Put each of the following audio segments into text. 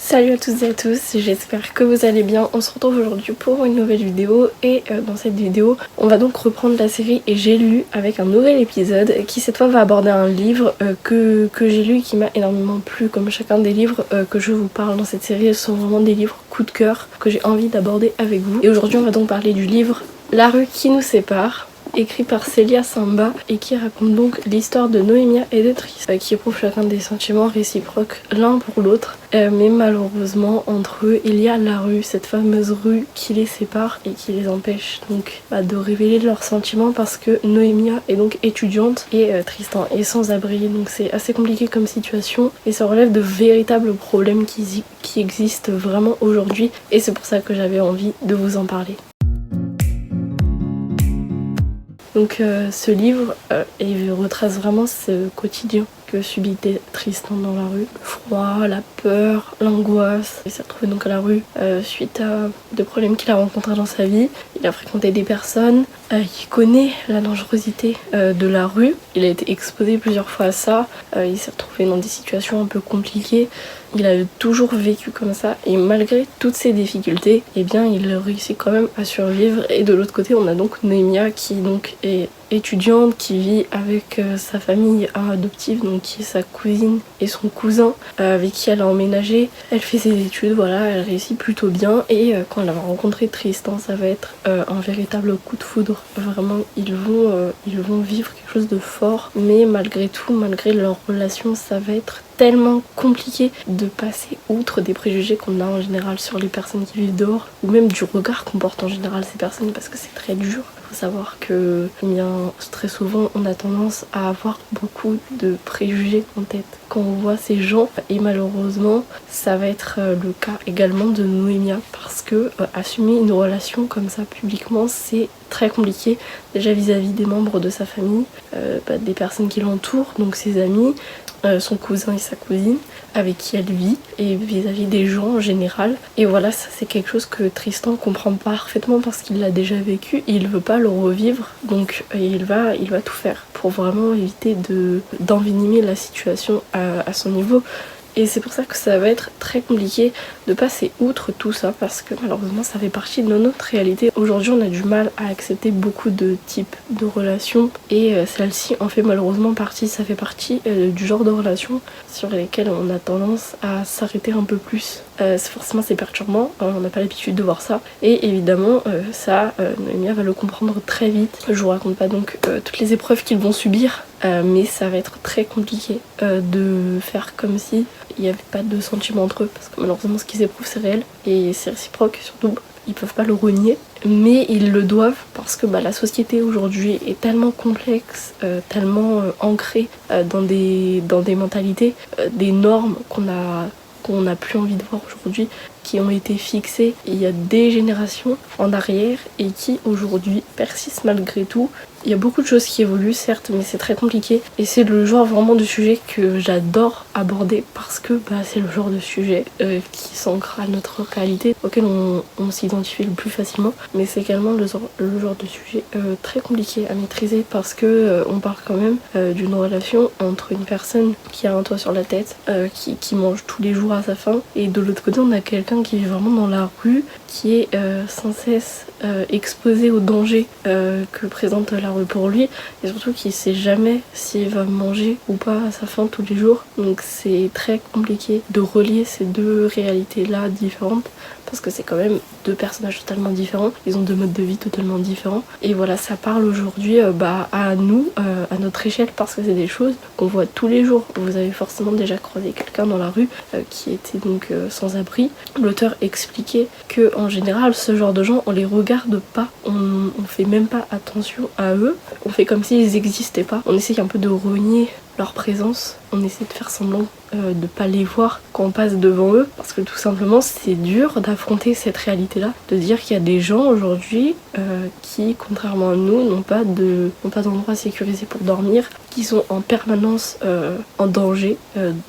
Salut à toutes et à tous, j'espère que vous allez bien. On se retrouve aujourd'hui pour une nouvelle vidéo et dans cette vidéo on va donc reprendre la série Et j'ai lu avec un nouvel épisode qui cette fois va aborder un livre que j'ai lu et qui m'a énormément plu. Comme chacun des livres que je vous parle dans cette série, ce sont vraiment des livres coup de cœur que j'ai envie d'aborder avec vous. Et aujourd'hui on va donc parler du livre La rue qui nous sépare, écrit par Célia Samba et qui raconte donc l'histoire de Noémia et de Tristan qui éprouvent chacun des sentiments réciproques l'un pour l'autre, mais malheureusement entre eux il y a la rue, cette fameuse rue qui les sépare et qui les empêche donc de révéler leurs sentiments parce que Noémia est donc étudiante et Tristan est sans abri, donc c'est assez compliqué comme situation et ça relève de véritables problèmes qui existent vraiment aujourd'hui et c'est pour ça que j'avais envie de vous en parler. Donc ce livre il retrace vraiment ce quotidien que subit Tristan dans la rue. Le froid, la peur, l'angoisse. Il s'est retrouvé donc à la rue suite à des problèmes qu'il a rencontrés dans sa vie. Il a fréquenté des personnes, il connaît la dangerosité de la rue. Il a été exposé plusieurs fois à ça. Il s'est retrouvé dans des situations un peu compliquées. Il a toujours vécu comme ça et malgré toutes ces difficultés, eh bien il réussit quand même à survivre. Et de l'autre côté, on a donc Noémia qui donc est étudiante, qui vit avec sa famille adoptive, donc qui est sa cousine et son cousin avec qui elle a emménagé. Elle fait ses études, voilà, elle réussit plutôt bien et quand elle va rencontrer Tristan, ça va être un véritable coup de foudre. Vraiment, ils vont vivre quelque chose de fort, mais malgré tout, malgré leur relation, ça va être tellement compliqué de passer outre des préjugés qu'on a en général sur les personnes qui vivent dehors ou même du regard qu'on porte en général ces personnes parce que c'est très dur. Il faut savoir que bien, très souvent on a tendance à avoir beaucoup de préjugés en tête quand on voit ces gens et malheureusement ça va être le cas également de Noémia parce que assumer une relation comme ça publiquement c'est très compliqué déjà vis-à-vis des membres de sa famille, des personnes qui l'entourent, donc ses amis, son cousin et sa cousine avec qui elle vit et vis-à-vis des gens en général. Et voilà, ça c'est quelque chose que Tristan comprend parfaitement parce qu'il l'a déjà vécu et il veut pas le revivre, donc il va tout faire pour vraiment éviter d'envenimer la situation à son niveau. Et c'est pour ça que ça va être très compliqué de passer outre tout ça parce que malheureusement ça fait partie de notre réalité. Aujourd'hui on a du mal à accepter beaucoup de types de relations et celle-ci en fait malheureusement partie. Ça fait partie du genre de relations sur lesquelles on a tendance à s'arrêter un peu plus. Forcément c'est perturbant, on n'a pas l'habitude de voir ça et évidemment Noémia va le comprendre très vite. Je vous raconte pas donc toutes les épreuves qu'ils vont subir. Mais ça va être très compliqué de faire comme si il n'y avait pas de sentiments entre eux parce que malheureusement ce qu'ils éprouvent c'est réel et c'est réciproque, surtout ils peuvent pas le renier mais ils le doivent parce que la société aujourd'hui est tellement complexe, tellement ancrée dans des mentalités, des normes qu'on n'a plus envie de voir aujourd'hui, qui ont été fixées il y a des générations en arrière et qui aujourd'hui persistent malgré tout. Il y a beaucoup de choses qui évoluent certes, mais c'est très compliqué et c'est le genre vraiment de sujet que j'adore aborder parce que c'est le genre de sujet qui s'ancre à notre réalité, auquel on s'identifie le plus facilement, mais c'est également le genre de sujet très compliqué à maîtriser parce que on parle quand même d'une relation entre une personne qui a un toit sur la tête, qui mange tous les jours à sa faim, et de l'autre côté on a quelqu'un qui vit vraiment dans la rue, qui est sans cesse exposé aux dangers que présente la rue pour lui et surtout qu'il sait jamais s'il va manger ou pas à sa faim tous les jours. Donc c'est très compliqué de relier ces deux réalités là différentes parce que c'est quand même deux personnages totalement différents, ils ont deux modes de vie totalement différents et voilà, ça parle aujourd'hui à nous, à notre échelle, parce que c'est des choses qu'on voit tous les jours. Vous avez forcément déjà croisé quelqu'un dans la rue qui était donc sans abri. L'auteur expliquait que en général ce genre de gens on les regarde pas, on fait même pas attention à eux, on fait comme s'ils n'existaient pas, on essaye un peu de renier leur présence, on essaie de faire semblant de pas les voir quand on passe devant eux parce que tout simplement c'est dur d'affronter cette réalité là, de dire qu'il y a des gens aujourd'hui qui contrairement à nous n'ont pas d'endroit sécurisé pour dormir, qui sont en permanence en danger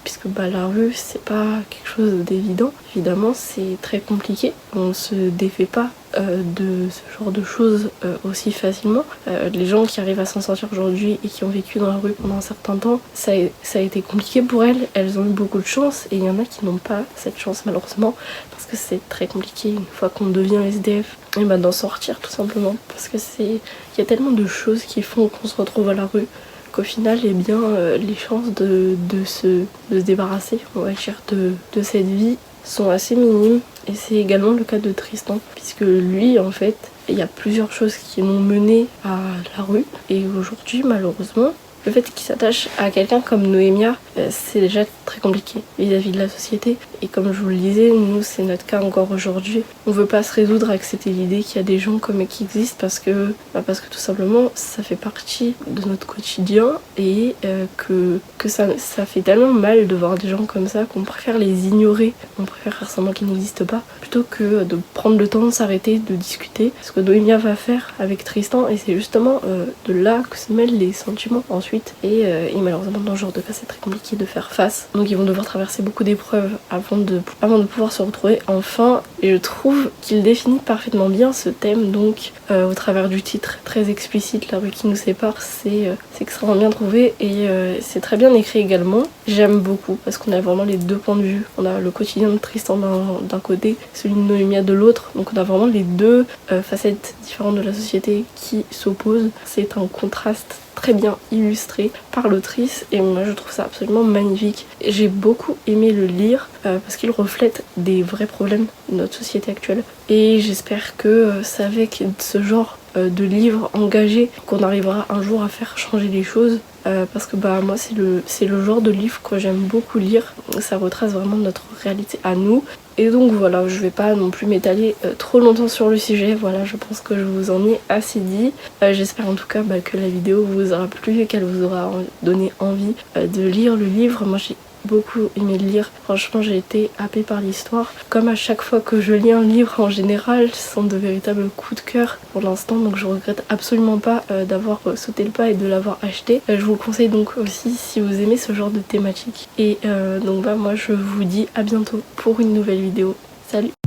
puisque la rue c'est pas quelque chose d'évident, évidemment c'est très compliqué, on se défait pas de ce genre de choses aussi facilement. Les gens qui arrivent à s'en sortir aujourd'hui et qui ont vécu dans la rue pendant un certain temps, ça a été compliqué pour elles ont eu beaucoup de chance et il y en a qui n'ont pas cette chance malheureusement parce que c'est très compliqué une fois qu'on devient SDF et d'en sortir tout simplement parce que il y a tellement de choses qui font qu'on se retrouve à la rue qu'au final eh bien, les chances de se débarrasser on va dire de cette vie sont assez minimes et c'est également le cas de Tristan puisque lui en fait il y a plusieurs choses qui l'ont mené à la rue et aujourd'hui malheureusement le fait qu'il s'attache à quelqu'un comme Noémia, c'est déjà très compliqué vis-à-vis de la société. Et comme je vous le disais, nous c'est notre cas encore aujourd'hui. On veut pas se résoudre à accepter l'idée qu'il y a des gens comme eux qui existent parce que tout simplement ça fait partie de notre quotidien et que ça fait tellement mal de voir des gens comme ça qu'on préfère les ignorer, on préfère faire semblant qu'ils n'existent pas plutôt que de prendre le temps de s'arrêter, de discuter. Ce que Noémia va faire avec Tristan et c'est justement de là que se mêlent les sentiments ensuite. Et malheureusement dans ce genre de cas c'est très compliqué de faire face. Donc ils vont devoir traverser beaucoup d'épreuves avant de pouvoir se retrouver enfin. Et je trouve qu'il définit parfaitement bien ce thème donc au travers du titre très explicite, La rue qui nous sépare, c'est extrêmement bien trouvé et c'est très bien écrit également. J'aime beaucoup parce qu'on a vraiment les deux points de vue. On a le quotidien de Tristan d'un côté, celui de Noémia de l'autre. Donc on a vraiment les deux facettes différentes de la société qui s'opposent. C'est un contraste très bien illustré par l'autrice et moi je trouve ça absolument magnifique. J'ai beaucoup aimé le lire parce qu'il reflète des vrais problèmes de notre société actuelle et j'espère que c'est avec ce genre de livres engagés qu'on arrivera un jour à faire changer les choses parce que moi c'est le genre de livre que j'aime beaucoup lire. Ça retrace vraiment notre réalité à nous. Et donc voilà, je vais pas non plus m'étaler trop longtemps sur le sujet, voilà, je pense que je vous en ai assez dit. J'espère en tout cas que la vidéo vous aura plu et qu'elle vous aura donné envie de lire le livre. Moi j'ai beaucoup aimé le lire, franchement j'ai été happée par l'histoire. Comme à chaque fois que je lis un livre en général, ce sont de véritables coups de cœur pour l'instant, donc je regrette absolument pas d'avoir sauté le pas et de l'avoir acheté. Je vous le conseille donc aussi si vous aimez ce genre de thématique. Et donc moi je vous dis à bientôt pour une nouvelle vidéo. Salut!